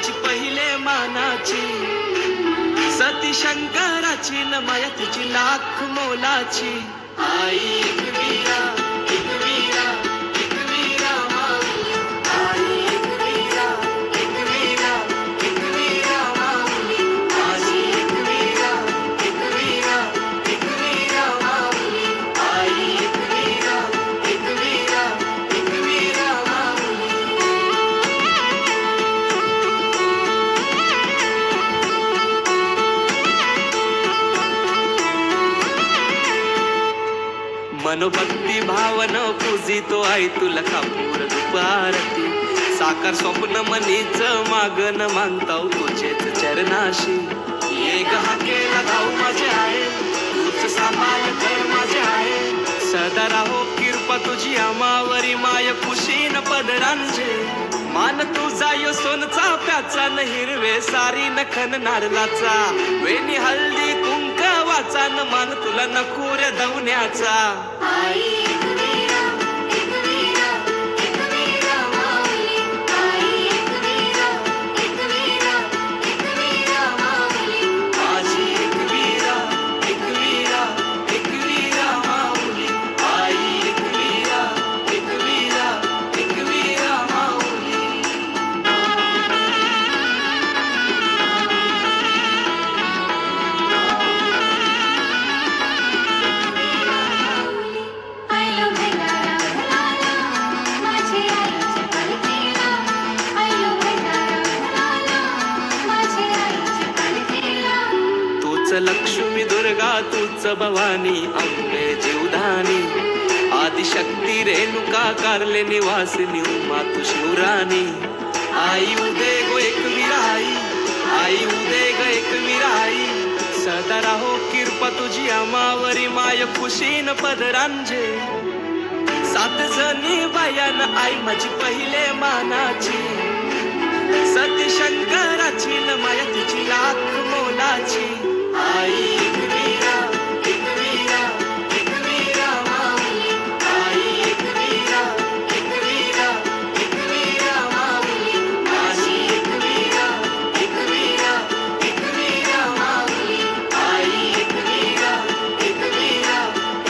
माझी पहिले मानाची, सती शंकराची न माया तुझी लाख मोलाची. आई एकवीरा एकवीरा एकवीरा माऊली, आई एकवीरा एकवीरा एकवीरा माऊली, माझी एकवीरा एकवीरा एकवीरा माऊली, आई एकवीरा एकवीरा एकवीरा माऊली. मनोभक्ती भावन पूजितो आई तुला कापूर दुपारती, साकार स्वप्न मनीच मागन मानताव तुझेच चरणाशी. ये गहा केला धाव माझे आहे, तूच सांभाळ कर माझे आहे, सदा राहो कृपा तुझी आमावरी माय कुशीन पदरांचे. मान तुझा यो सोनचा प्याचा न हिरवे सारी नखन नारलाचा, वेणी हल्दी कुंकवाचा न मान तुला नखुऱ्या धवण्याचा. आई एकवीरा एकवीरा एकवीरा माऊली, आई एकवीरा एकवीरा एकवीरा माऊली, माझी एकवीरा एकवीरा एकवीरा माऊली, आई एकवीरा एकवीरा एकवीरा माऊली. आयलो भेटायला फुलाला, माझी आईची पालखीला. आयलो भेटायला फुलाला, माझी आईची पालखीला. तूच लक्ष्मी दुर्गा तूच भवानी अंबे जीवधानी, आदिशक्ती रेणुका कारले निवासिनी उमा तू शिवराणी. आई उदे गो एकवीरा आई, आई उदे ग एकवीरा आई, सदा राहो कृपा तुझी आमावरी माय खुशीन पदरांजे. सात जणी बायान आई माझी पहिले मानाची, सती शंकराची न माया तुझी लाख मोलाची. आई एकवीरा एकवीरा एकवीरा माऊली, आई एकवीरा एकवीरा एकवीरा माऊली, माझी एकवीरा एकवीरा एकवीरा माऊली, आई एकवीरा एकवीरा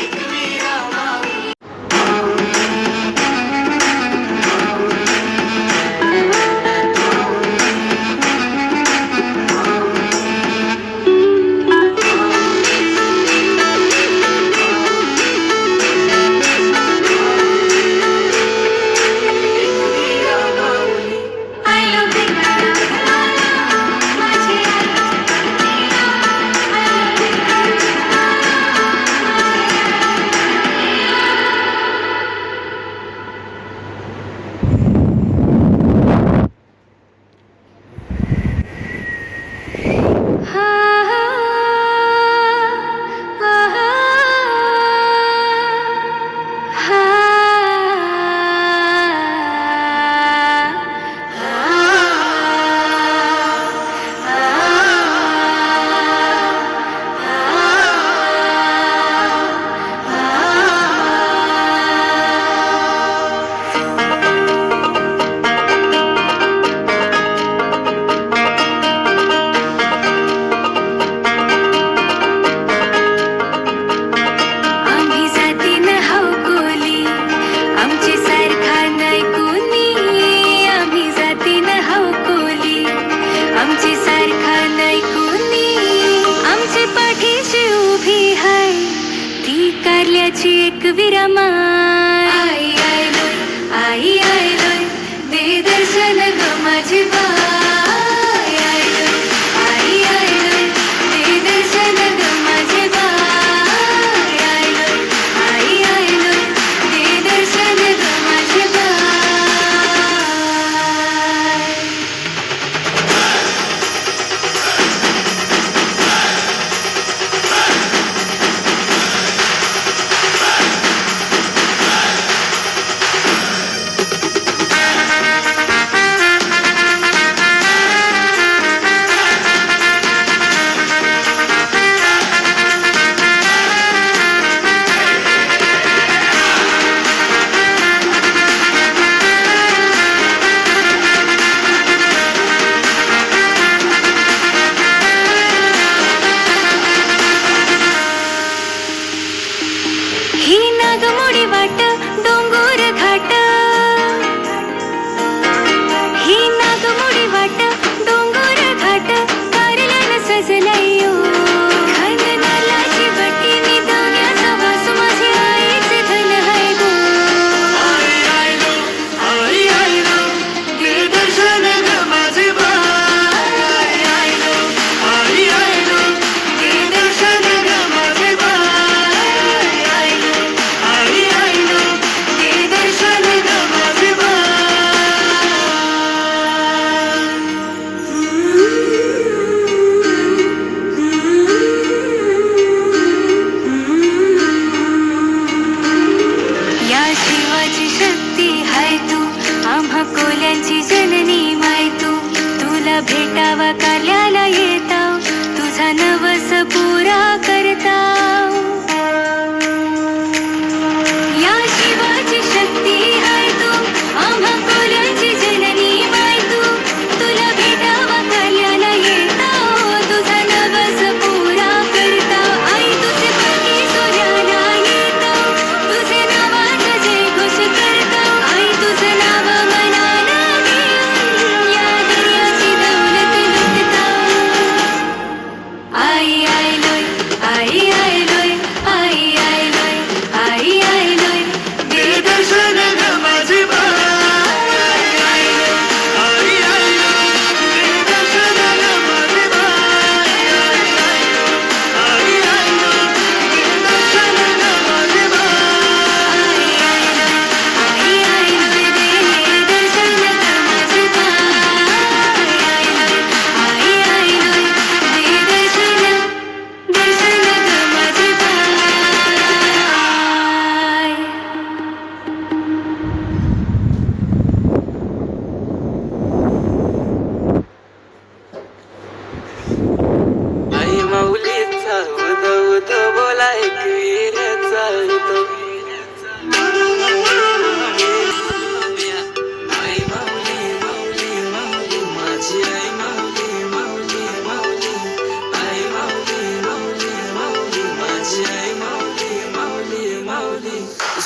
एकवीरा माऊली. आयलो भेटायला फुलाला, माझी आईची पालखीला. आयलो भेटायला फुलाला, आम्ही जातीन हौकोली, आमची सारखा नाही कोणी. आम्ही जातीन हौकोली, आमची सारखा नाही कोणी. आमची पाठीशी उभी हाय ती कारल्याची एकवीरा माय. आई आयलोय आई आयलोय, दे दर्शन ग माझी बाय. आयलोय आई आयलोय, दे दर्शन ग माझी बाय. आयलोय आई आयलोय, दे दर्शन ग माझी बाय. नागमोडी वाट डोंगर घाट, ही नागमोडी वाट डोंगर घाट, कारल्यानं सजलंय ओ. खणनालाची बटी निधवण्याचा वास, माझी आईचे धन हाय गो. आई आई लो, आई आई लो, दे दर्शन ग माझे बाई. आई आई लो, आई आई लो, दे दर्शन ग माझे बाई. आई आई लो, आई आई लो, दे दर्शन ग माझे बाई. या शिवाची शक्ती हाय तू, आम्हा कोल्यांची जननी माय तू. तुला भेटावा कारल्याला येताव, तुझा नवस पुरा करताव. या शिवाची शक्ती हाय तू, आम्हा कोल्यांची जननी माय तू. तुला भेटावा कारल्याला येताव, तुझा नवस पुरा करताव. आई तुझे पाठी सूर्याला येताव, तुझे नावाचं जय घोष करताव. आई तुझं नाव मनाला घेऊन या दर्याची दौलत लुटताव. आई आई लोय, आई आई लोय, आई आई लोय, आई आई लोय, दे दर्शन ग माझे बाई. आई आई लो, आई आई लो, दे दर्शन ग माझे बाई. आई आई लो, आई आई लो, दे दर्शन ग माझे बाई. आई आई लोय, दे दर्शन ग माझे बाई. आई आई लोय, दे दर्शन, दर्शन ग माझे बाई. आई माऊलीचा उद उद बोलाय वीराचा उद. आई माऊली माऊली माऊली माझी आई माऊली माऊली माऊली. आई माऊली माऊली माऊली माझी आई माऊली माऊली माऊली.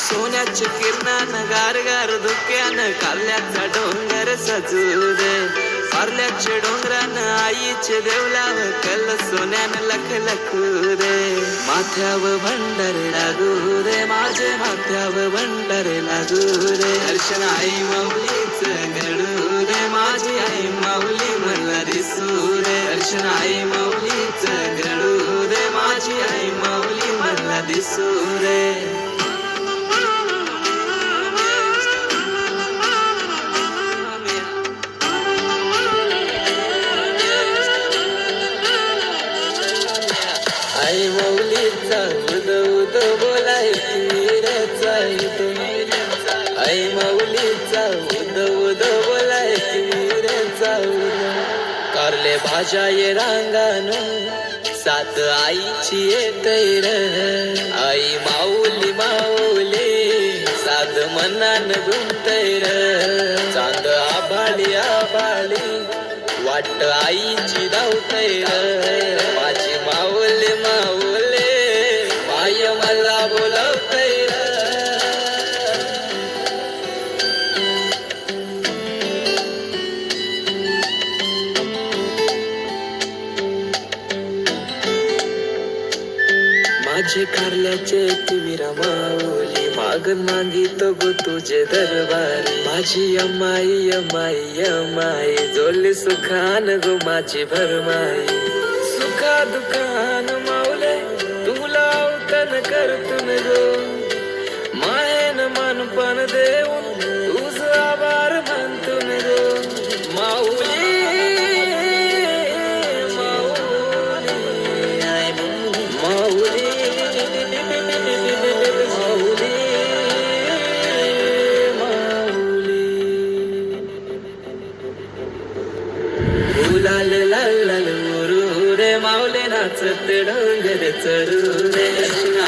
सोन्याच्या किरणानं गार गार धुक्यानं कारल्याचा डोंगर सजू दे. कारल्याच्या डोंगरानं आईचे देवलाव कल सोन्यानं लख लखू दे. माथ्यावर भंडार लागू दे, माझे माथ्यावर भंडार लागू दे. दर्शन आई माऊलीच घडू दे, माझी आई माऊली मला दिसू दे. दर्शन आई माऊलीच घडू दे, माझी आई माऊली मला दिसू दे. आई माऊलीचा उद उद बोलाय वीराचा उद. आई माऊलीचा उद उद बोलाय वीराचा उद. कारले भाज्या ये रांगानो, सात आईची येतैर. आई माऊली माऊली सात मनान गुंतैर. चांद आभाळी आभाळी वाट आईची धावतैर. माझी माऊली माऊली माय मला बोलावतैर. माझे कारल्याचे तिमिरा माऊली, मागन मागितो गो तुझे दरबारी. माझी अम्माई अम्माई अम्माई, जोडली सुखान गो माझी भरमाई. सुखा दुखान माऊले तुला अवतन करतून गो. मायन मनपण देऊन तुझ आभार मानतून गो. माऊली माऊली लाल लाल लाल उरू रे माऊली नाचत डोंगर चढू रे.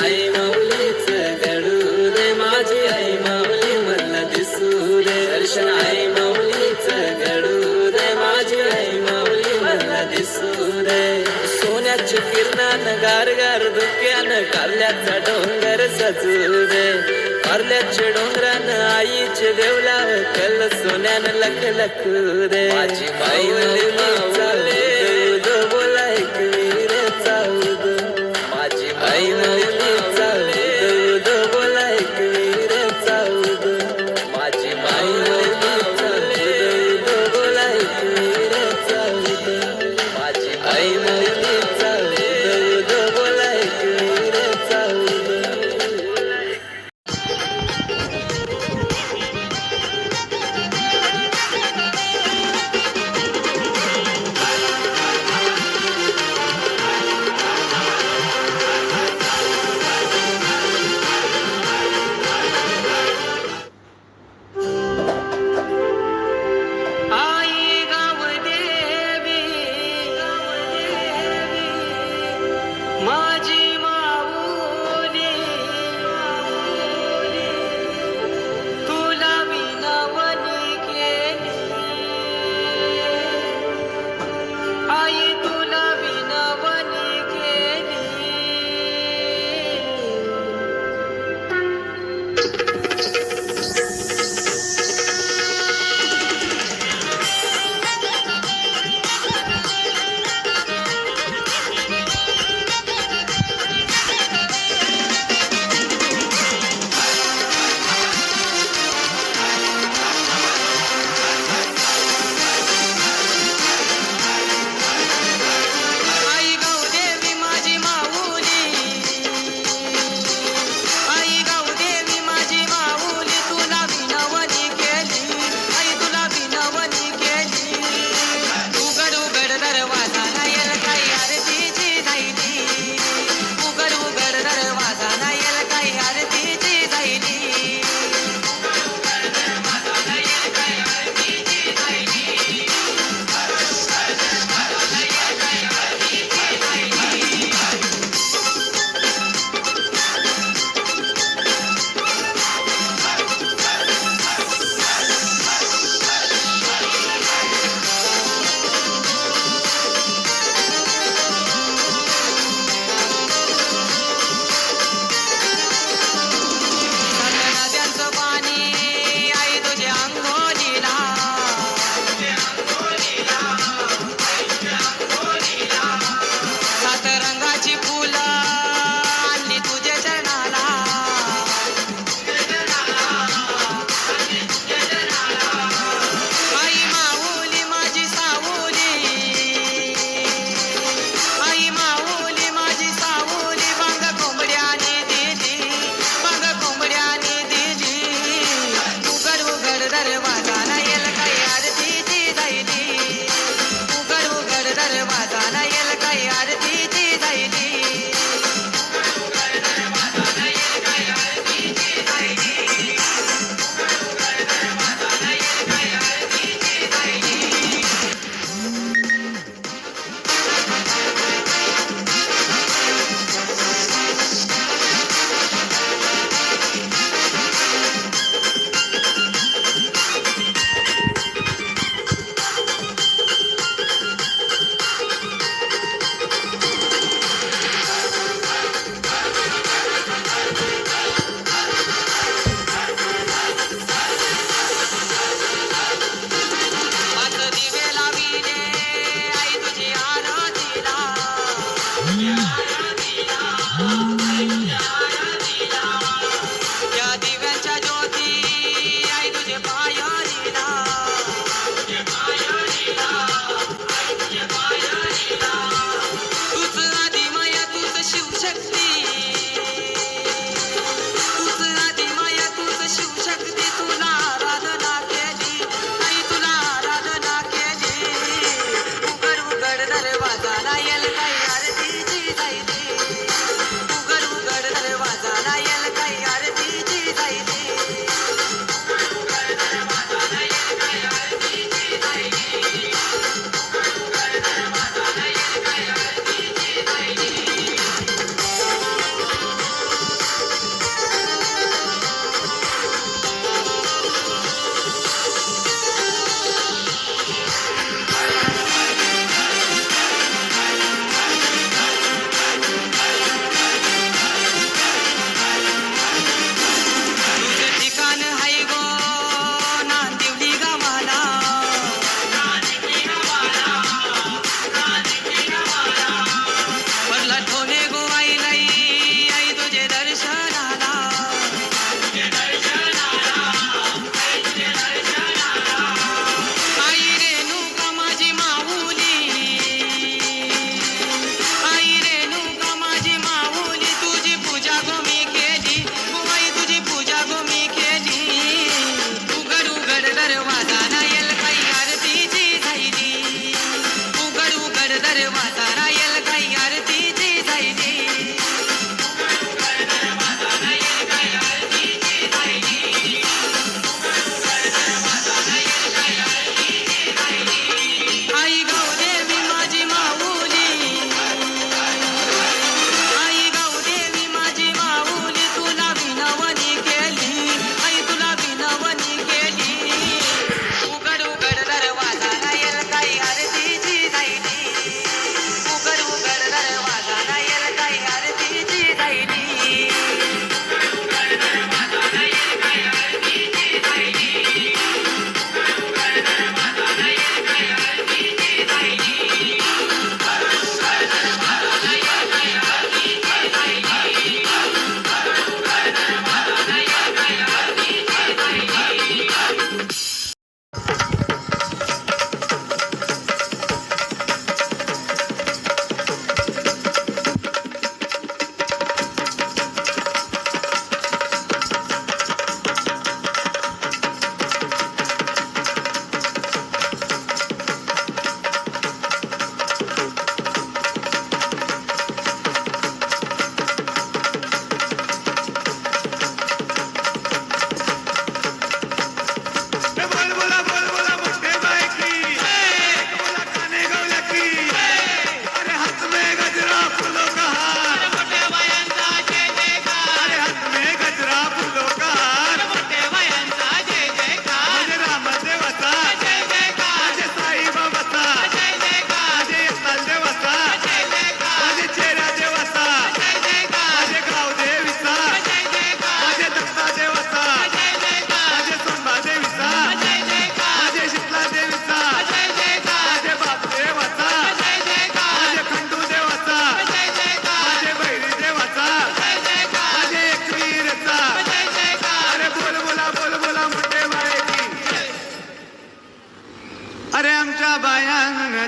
आई माऊलीच घडू रे, माझी आई माऊली मला दिसू रे. दर्शन आई माऊलीच घडू रे, माझी आई माऊली मला दिसू रे. सोन्याच्या किरणानं गार गार धुक्यानं कारल्याचा डोंगर सजू रे. हरल्याचे डोंगरान आईचे देवला कल सोन्यान लख लख रे माझी माऊली माऊली दूध बोला एक वीर चाऊद माझी माऊली दूध बोला एक वीर चाऊद माझी माऊली दूध बोला एक वीर चाऊद माझी माऊली दूध बोला एक वीर चाऊद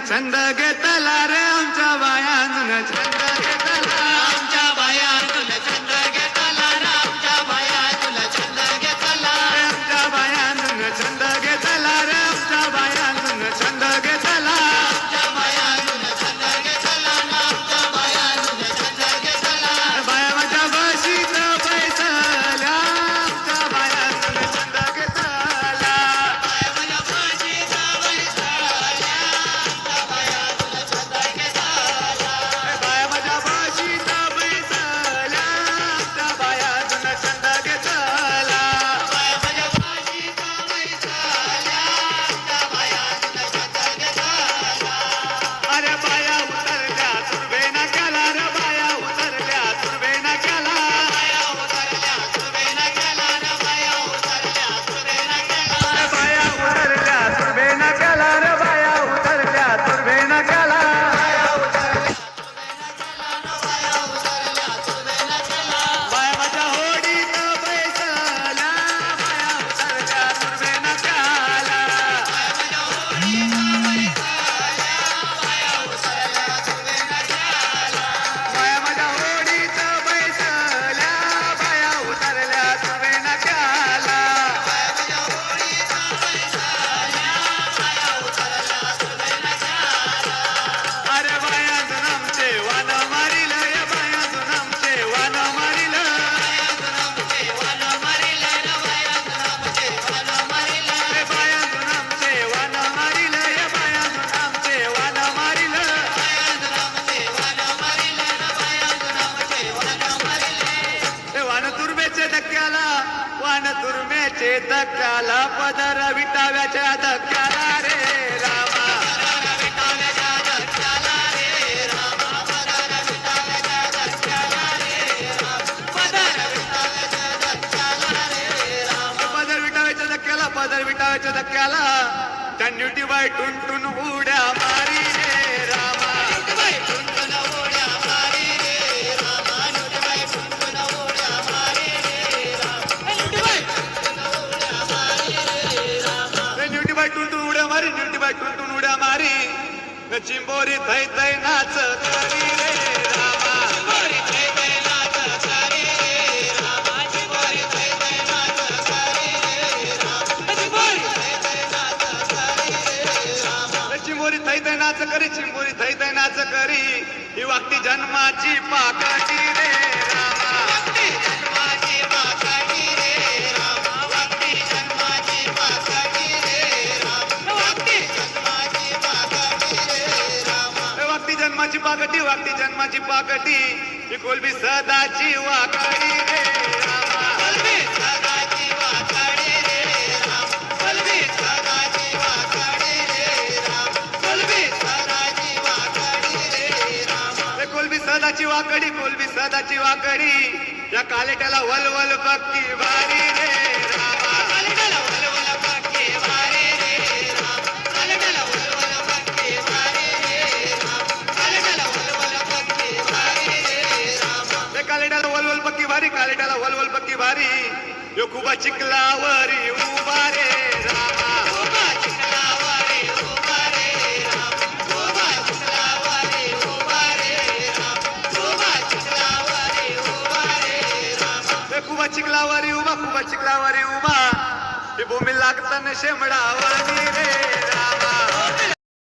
छंद घेतला रे आमच्या बायांजून छंद घेतला आमच्या बायातून छंद घेतला रे आमच्या बायातून छंद घेतला आमच्या बायांजून छंद घेतला रे आमच्या बायांजून छंद घेतला आमच्या बायातून छंद घेतला ना आमच्या बायातून छंद घेतला बाया माझ्या बशीत बैसल्या आमच्या बायांजून छंद घेतला बाया माझ्या बशीत बैसल्या आमच्या बायातून छंद घेतला बाया माझ्या बशीत बैसल्या आमच्या बायांजून छंद घेतला बाया माझ्या बशीत बैसल्या आमच्या बायातून छंद घेतला अरे बाया उतरल्या तुर्बे नाक्याला रे बाया उतरल्या तुर्बे नाक्याला बाया उतरल्या सुरवेना केला रे बाया उतरल्या सुरवेना केला बाया उतरल्या तुर्बे नाक्याला रे बाया उतरल्या तुर्बे नाक्याला बाया माझ्या होडीत बैसल्या बाया उतरल्या तुर्बे नाक्याला बाया माझ्या होडीत बैसल्या बाया उतरल्या तुर्बे नाक्याला अरे बाया आमचे वान मारिल या बाया आमचे वान मारिल रे बाया आमचे वान मारिल या बाया आमचे वान मारिल वान तुर्मेचे धक्क्याला वान तुर्मेचे धक्क्याला पदर विटाव्याच्या धक्क्याला रे रामा पदर विटाव्याच्या धक्क्याला त्यांनी बाई टुन उड्या मारी रे रामा न्यूटी बाई टुन उड्या मारी न्यूटी बाई टुन उड्या मारी चिंबोरी थै थै नाच करी रे रामा चिंबोरी थै थै नाच करी चिंबोरी थै थै नाच करी ही वागती जन्माची पाकटी रे रामा वागती जन्माची पाकटी ही कोलबी सदाची वाकडी रे रामा कोलबी सदाची वाकडी या कालेट्याला वलवल बक्की भारी रे रामा कालेट्याला वलवल बक्की भारी यो खूप चिखलावरी उभा रे रामा खूप चिखलावरी उभा हे भूमी लागताना शेमडावरी रे रामा